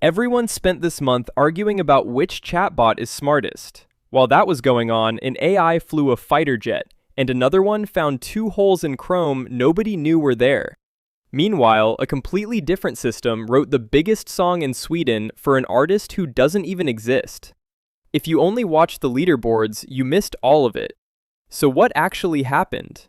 Everyone spent this month arguing about which chatbot is smartest. While that was going on, an AI flew a fighter jet, and another one found two holes in Chrome nobody knew were there. Meanwhile, a completely different system wrote the biggest song in Sweden for an artist who doesn't even exist. If you only watched the leaderboards, you missed all of it. So what actually happened?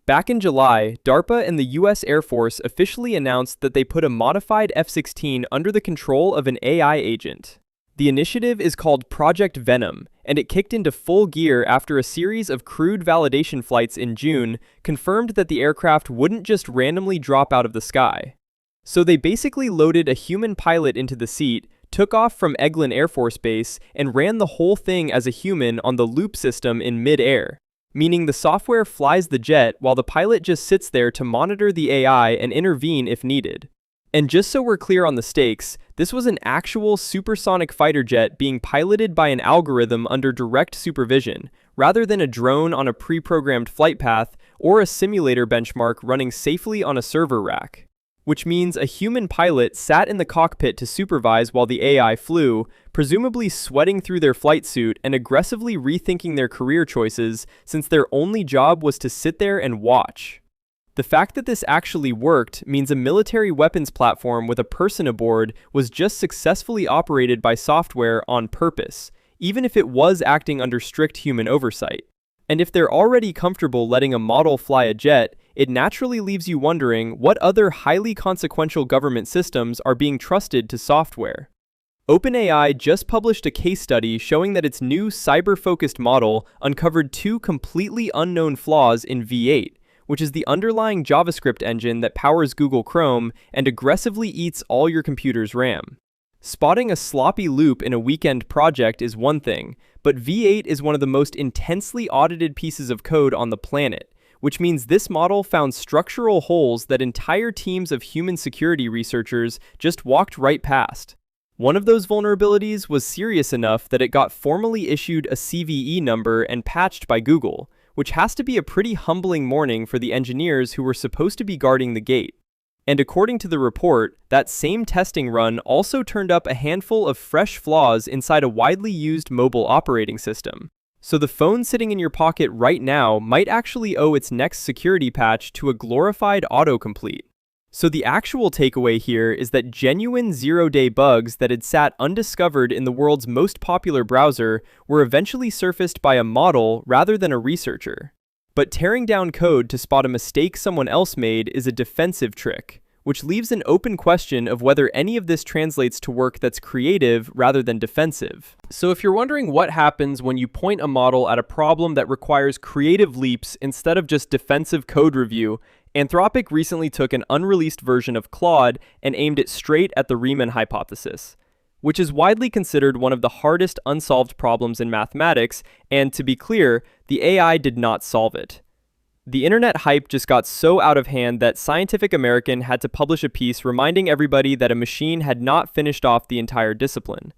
Back in July, DARPA and the US Air Force officially announced that they put a modified F-16 under the control of an AI agent. The initiative is called Project VENOM, and it kicked into full gear after a series of crewed validation flights in June confirmed that the aircraft wouldn't just randomly drop out of the sky. So they basically loaded a human pilot into the seat, took off from Eglin Air Force Base, and ran the whole thing as a human on the loop system in mid-air, meaning the software flies the jet while the pilot just sits there to monitor the AI and intervene if needed. And just so we're clear on the stakes, this was an actual supersonic fighter jet being piloted by an algorithm under direct supervision, rather than a drone on a pre-programmed flight path or a simulator benchmark running safely on a server rack. Which means a human pilot sat in the cockpit to supervise while the AI flew, presumably sweating through their flight suit and aggressively rethinking their career choices since their only job was to sit there and watch. The fact that this actually worked means a military weapons platform with a person aboard was just successfully operated by software on purpose, even if it was acting under strict human oversight. And if they're already comfortable letting a model fly a jet, it naturally leaves you wondering what other highly consequential government systems are being trusted to software. OpenAI just published a case study showing that its new cyber-focused model uncovered two completely unknown flaws in V8, which is the underlying JavaScript engine that powers Google Chrome and aggressively eats all your computer's RAM. Spotting a sloppy loop in a weekend project is one thing, but V8 is one of the most intensely audited pieces of code on the planet, which means this model found structural holes that entire teams of human security researchers just walked right past. One of those vulnerabilities was serious enough that it got formally issued a CVE number and patched by Google, which has to be a pretty humbling morning for the engineers who were supposed to be guarding the gate. And according to the report, that same testing run also turned up a handful of fresh flaws inside a widely used mobile operating system. So the phone sitting in your pocket right now might actually owe its next security patch to a glorified autocomplete. So the actual takeaway here is that genuine zero-day bugs that had sat undiscovered in the world's most popular browser were eventually surfaced by a model rather than a researcher. But tearing down code to spot a mistake someone else made is a defensive trick, which leaves an open question of whether any of this translates to work that's creative rather than defensive. So if you're wondering what happens when you point a model at a problem that requires creative leaps instead of just defensive code review, Anthropic recently took an unreleased version of Claude and aimed it straight at the Riemann Hypothesis, which is widely considered one of the hardest unsolved problems in mathematics, and to be clear, the AI did not solve it. The internet hype just got so out of hand that Scientific American had to publish a piece reminding everybody that a machine had not finished off the entire discipline.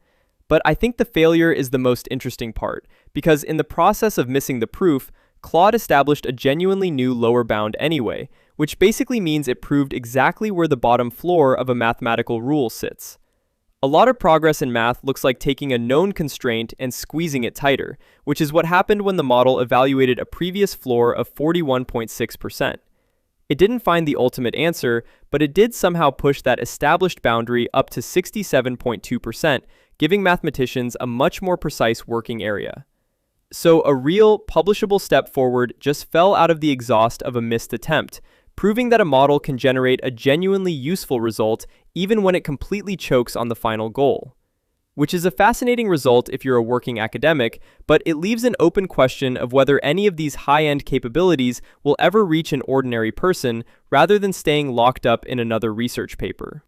But I think the failure is the most interesting part, because in the process of missing the proof, Claude established a genuinely new lower bound anyway, which basically means it proved exactly where the bottom floor of a mathematical rule sits. A lot of progress in math looks like taking a known constraint and squeezing it tighter, which is what happened when the model evaluated a previous floor of 41.6%. It didn't find the ultimate answer, but it did somehow push that established boundary up to 67.2%, giving mathematicians a much more precise working area. So a real, publishable step forward just fell out of the exhaust of a missed attempt, proving that a model can generate a genuinely useful result even when it completely chokes on the final goal. Which is a fascinating result if you're a working academic, but it leaves an open question of whether any of these high-end capabilities will ever reach an ordinary person rather than staying locked up in another research paper.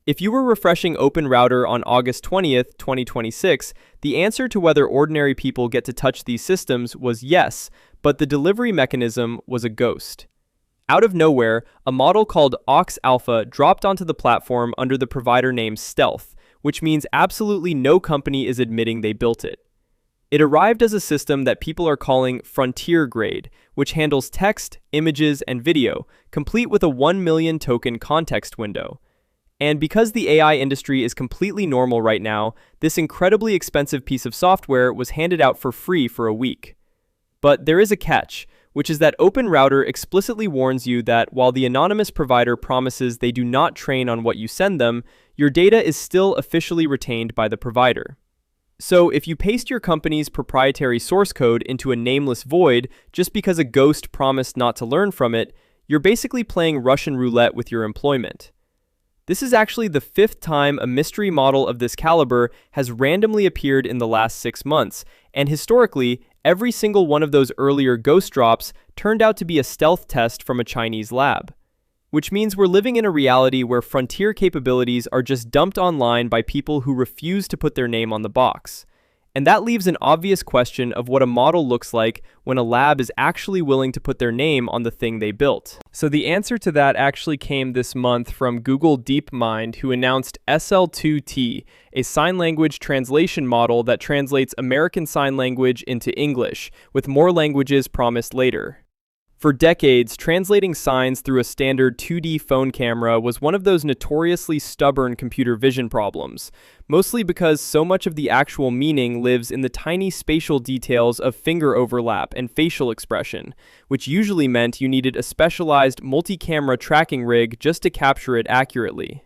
If you were refreshing OpenRouter on August 20th, 2026, the answer to whether ordinary people get to touch these systems was yes, but the delivery mechanism was a ghost. Out of nowhere, a model called Ox Alpha dropped onto the platform under the provider name Stealth, which means absolutely no company is admitting they built it. It arrived as a system that people are calling frontier grade, which handles text, images, and video, complete with a 1 million token context window. And because the AI industry is completely normal right now, this incredibly expensive piece of software was handed out for free for a week. But there is a catch, which is that OpenRouter explicitly warns you that while the anonymous provider promises they do not train on what you send them, your data is still officially retained by the provider. So if you paste your company's proprietary source code into a nameless void just because a ghost promised not to learn from it, you're basically playing Russian roulette with your employment. This is actually the 5th time a mystery model of this caliber has randomly appeared in the last 6 months, and historically, every single one of those earlier ghost drops turned out to be a stealth test from a Chinese lab. Which means we're living in a reality where frontier capabilities are just dumped online by people who refuse to put their name on the box. And that leaves an obvious question of what a model looks like when a lab is actually willing to put their name on the thing they built. So the answer to that actually came this month from Google DeepMind, who announced SL2T, a sign language translation model that translates American Sign Language into English, with more languages promised later. For decades, translating signs through a standard 2D phone camera was one of those notoriously stubborn computer vision problems, mostly because so much of the actual meaning lives in the tiny spatial details of finger overlap and facial expression, which usually meant you needed a specialized multi-camera tracking rig just to capture it accurately.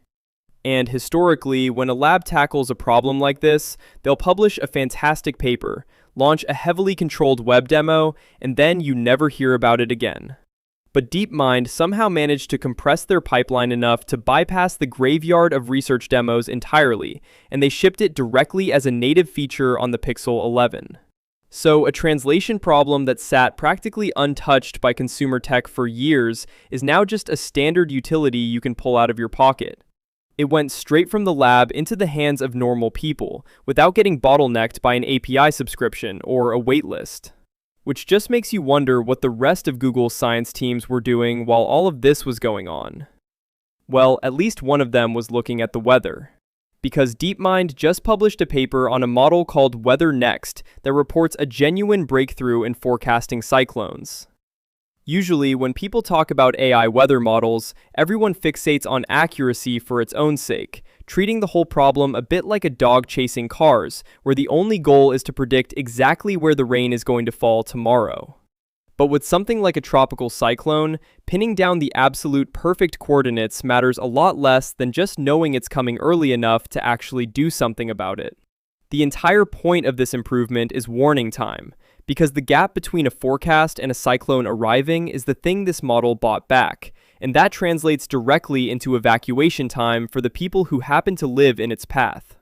And historically, when a lab tackles a problem like this, they'll publish a fantastic paper, launch a heavily controlled web demo, and then you never hear about it again. But DeepMind somehow managed to compress their pipeline enough to bypass the graveyard of research demos entirely, and they shipped it directly as a native feature on the Pixel 11. So a translation problem that sat practically untouched by consumer tech for years is now just a standard utility you can pull out of your pocket. It went straight from the lab into the hands of normal people, without getting bottlenecked by an API subscription or a waitlist. Which just makes you wonder what the rest of Google's science teams were doing while all of this was going on. Well, at least one of them was looking at the weather. Because DeepMind just published a paper on a model called WeatherNext that reports a genuine breakthrough in forecasting cyclones. Usually, when people talk about AI weather models, everyone fixates on accuracy for its own sake, treating the whole problem a bit like a dog chasing cars, where the only goal is to predict exactly where the rain is going to fall tomorrow. But with something like a tropical cyclone, pinning down the absolute perfect coordinates matters a lot less than just knowing it's coming early enough to actually do something about it. The entire point of this improvement is warning time, because the gap between a forecast and a cyclone arriving is the thing this model bought back, and that translates directly into evacuation time for the people who happen to live in its path.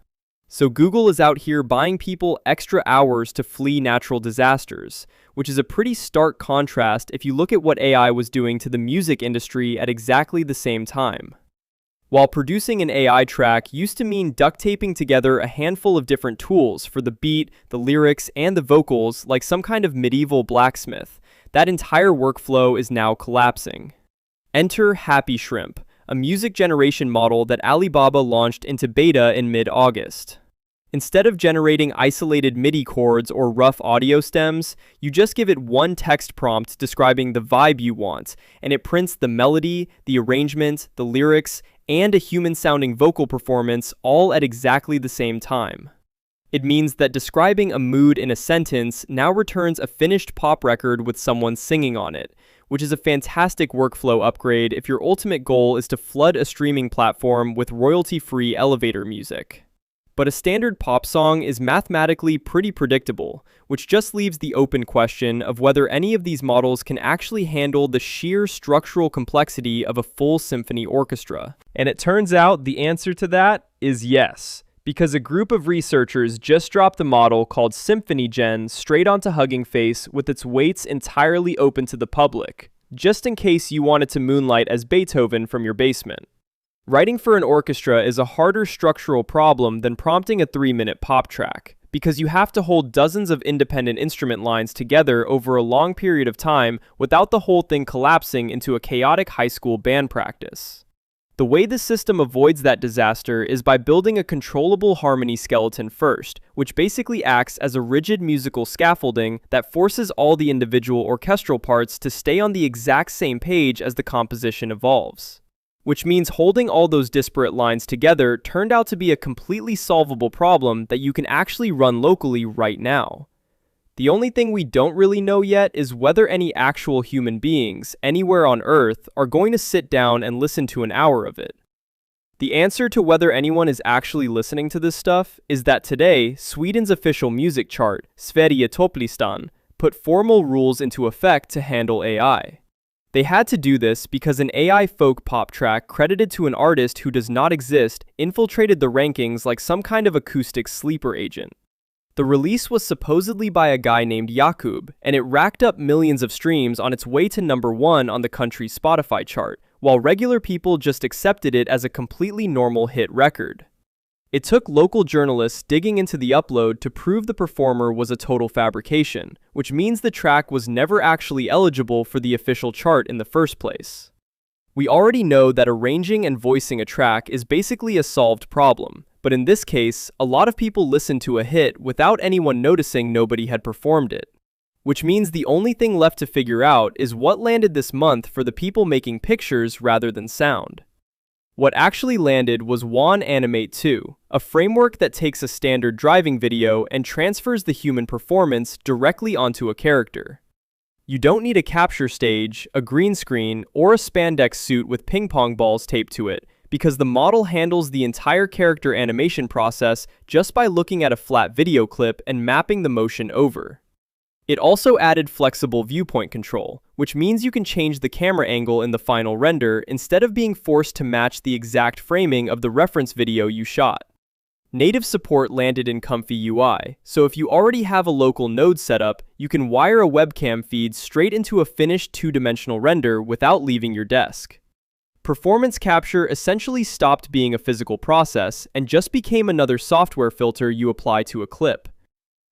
So Google is out here buying people extra hours to flee natural disasters, which is a pretty stark contrast if you look at what AI was doing to the music industry at exactly the same time. While producing an AI track used to mean duct taping together a handful of different tools for the beat, the lyrics, and the vocals like some kind of medieval blacksmith, that entire workflow is now collapsing. Enter HappyShrimp, a music generation model that Alibaba launched into beta in mid-August. Instead of generating isolated MIDI chords or rough audio stems, you just give it one text prompt describing the vibe you want, and it prints the melody, the arrangement, the lyrics, and a human-sounding vocal performance all at exactly the same time. It means that describing a mood in a sentence now returns a finished pop record with someone singing on it, which is a fantastic workflow upgrade if your ultimate goal is to flood a streaming platform with royalty-free elevator music. But a standard pop song is mathematically pretty predictable, which just leaves the open question of whether any of these models can actually handle the sheer structural complexity of a full symphony orchestra. And it turns out the answer to that is yes, because a group of researchers just dropped a model called SymphonyGen straight onto Hugging Face with its weights entirely open to the public, just in case you wanted to moonlight as Beethoven from your basement. Writing for an orchestra is a harder structural problem than prompting a 3-minute pop track, because you have to hold dozens of independent instrument lines together over a long period of time without the whole thing collapsing into a chaotic high school band practice. The way the system avoids that disaster is by building a controllable harmony skeleton first, which basically acts as a rigid musical scaffolding that forces all the individual orchestral parts to stay on the exact same page as the composition evolves. which means holding all those disparate lines together turned out to be a completely solvable problem that you can actually run locally right now. The only thing we don't really know yet is whether any actual human beings anywhere on Earth are going to sit down and listen to an hour of it. The answer to whether anyone is actually listening to this stuff is that today, Sweden's official music chart, Sverigetoplistan, put formal rules into effect to handle AI. They had to do this because an AI folk pop track credited to an artist who does not exist infiltrated the rankings like some kind of acoustic sleeper agent. The release was supposedly by a guy named Jakub, and it racked up millions of streams on its way to #1 on the country's Spotify chart, while regular people just accepted it as a completely normal hit record. It took local journalists digging into the upload to prove the performer was a total fabrication, which means the track was never actually eligible for the official chart in the first place. We already know that arranging and voicing a track is basically a solved problem, but in this case, a lot of people listened to a hit without anyone noticing nobody had performed it. Which means the only thing left to figure out is what landed this month for the people making pictures rather than sound. What actually landed was WAN Animate 2, a framework that takes a standard driving video and transfers the human performance directly onto a character. You don't need a capture stage, a green screen, or a spandex suit with ping pong balls taped to it, because the model handles the entire character animation process just by looking at a flat video clip and mapping the motion over. It also added flexible viewpoint control, which means you can change the camera angle in the final render instead of being forced to match the exact framing of the reference video you shot. Native support landed in Comfy UI, so if you already have a local node set up, you can wire a webcam feed straight into a finished two-dimensional render without leaving your desk. Performance capture essentially stopped being a physical process and just became another software filter you apply to a clip.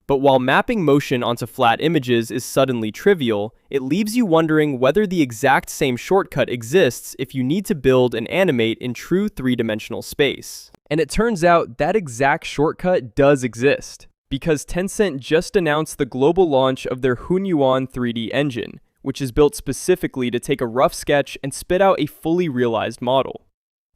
But while mapping motion onto flat images is suddenly trivial, it leaves you wondering whether the exact same shortcut exists if you need to build and animate in true three-dimensional space. And it turns out that exact shortcut does exist, because Tencent just announced the global launch of their Hunyuan 3D engine, which is built specifically to take a rough sketch and spit out a fully realized model.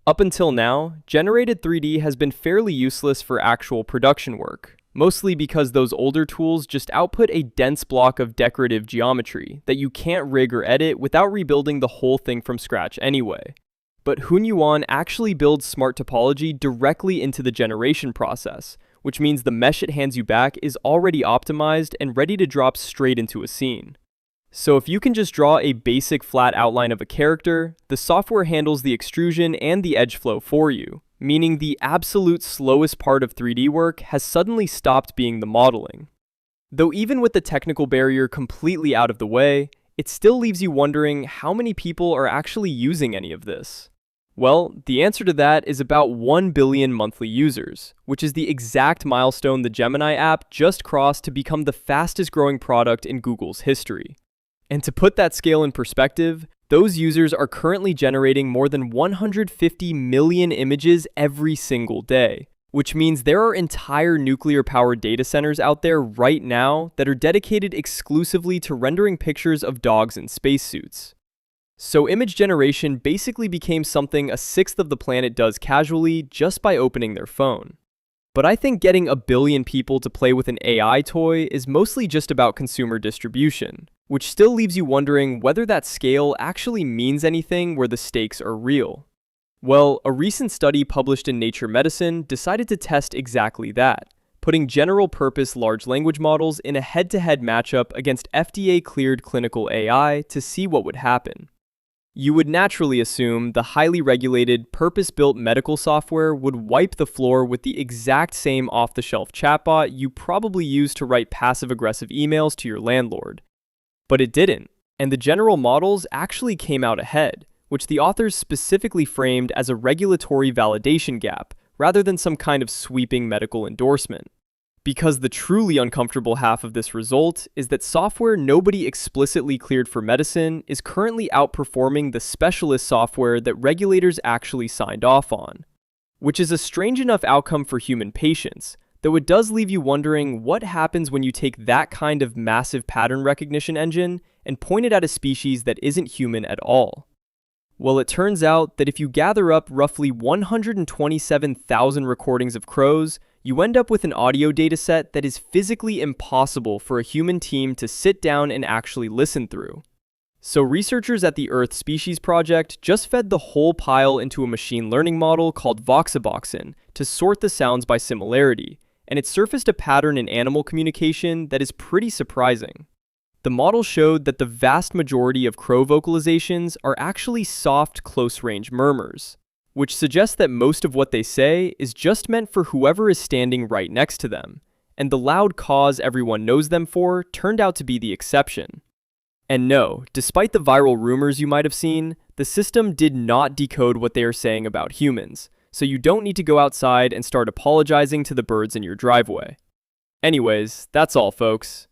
Up until now, generated 3D has been fairly useless for actual production work. Mostly because those older tools just output a dense block of decorative geometry that you can't rig or edit without rebuilding the whole thing from scratch anyway. But Hunyuan actually builds smart topology directly into the generation process, which means the mesh it hands you back is already optimized and ready to drop straight into a scene. So if you can just draw a basic flat outline of a character, the software handles the extrusion and the edge flow for you, meaning the absolute slowest part of 3D work has suddenly stopped being the modeling. Though even with the technical barrier completely out of the way, it still leaves you wondering how many people are actually using any of this. Well, the answer to that is about 1 billion monthly users, which is the exact milestone the Gemini app just crossed to become the fastest growing product in Google's history. And to put that scale in perspective, those users are currently generating more than 150 million images every single day, which means there are entire nuclear-powered data centers out there right now that are dedicated exclusively to rendering pictures of dogs in spacesuits. So image generation basically became something a sixth of the planet does casually just by opening their phone. But I think getting a billion people to play with an AI toy is mostly just about consumer distribution, which still leaves you wondering whether that scale actually means anything where the stakes are real. Well, a recent study published in Nature Medicine decided to test exactly that, putting general-purpose large language models in a head-to-head matchup against FDA-cleared clinical AI to see what would happen. You would naturally assume the highly regulated, purpose-built medical software would wipe the floor with the exact same off-the-shelf chatbot you probably use to write passive-aggressive emails to your landlord. But it didn't, and the general models actually came out ahead, which the authors specifically framed as a regulatory validation gap, rather than some kind of sweeping medical endorsement. Because the truly uncomfortable half of this result is that software nobody explicitly cleared for medicine is currently outperforming the specialist software that regulators actually signed off on. Which is a strange enough outcome for human patients, though it does leave you wondering what happens when you take that kind of massive pattern recognition engine and point it at a species that isn't human at all. Well, it turns out that if you gather up roughly 127,000 recordings of crows, you end up with an audio dataset that is physically impossible for a human team to sit down and actually listen through. So researchers at the Earth Species Project just fed the whole pile into a machine learning model called Voxaboxen to sort the sounds by similarity, and it surfaced a pattern in animal communication that is pretty surprising. The model showed that the vast majority of crow vocalizations are actually soft, close-range murmurs, which suggests that most of what they say is just meant for whoever is standing right next to them, and the loud caws everyone knows them for turned out to be the exception. And no, despite the viral rumors you might have seen, the system did not decode what they are saying about humans, so you don't need to go outside and start apologizing to the birds in your driveway. Anyways, that's all, folks.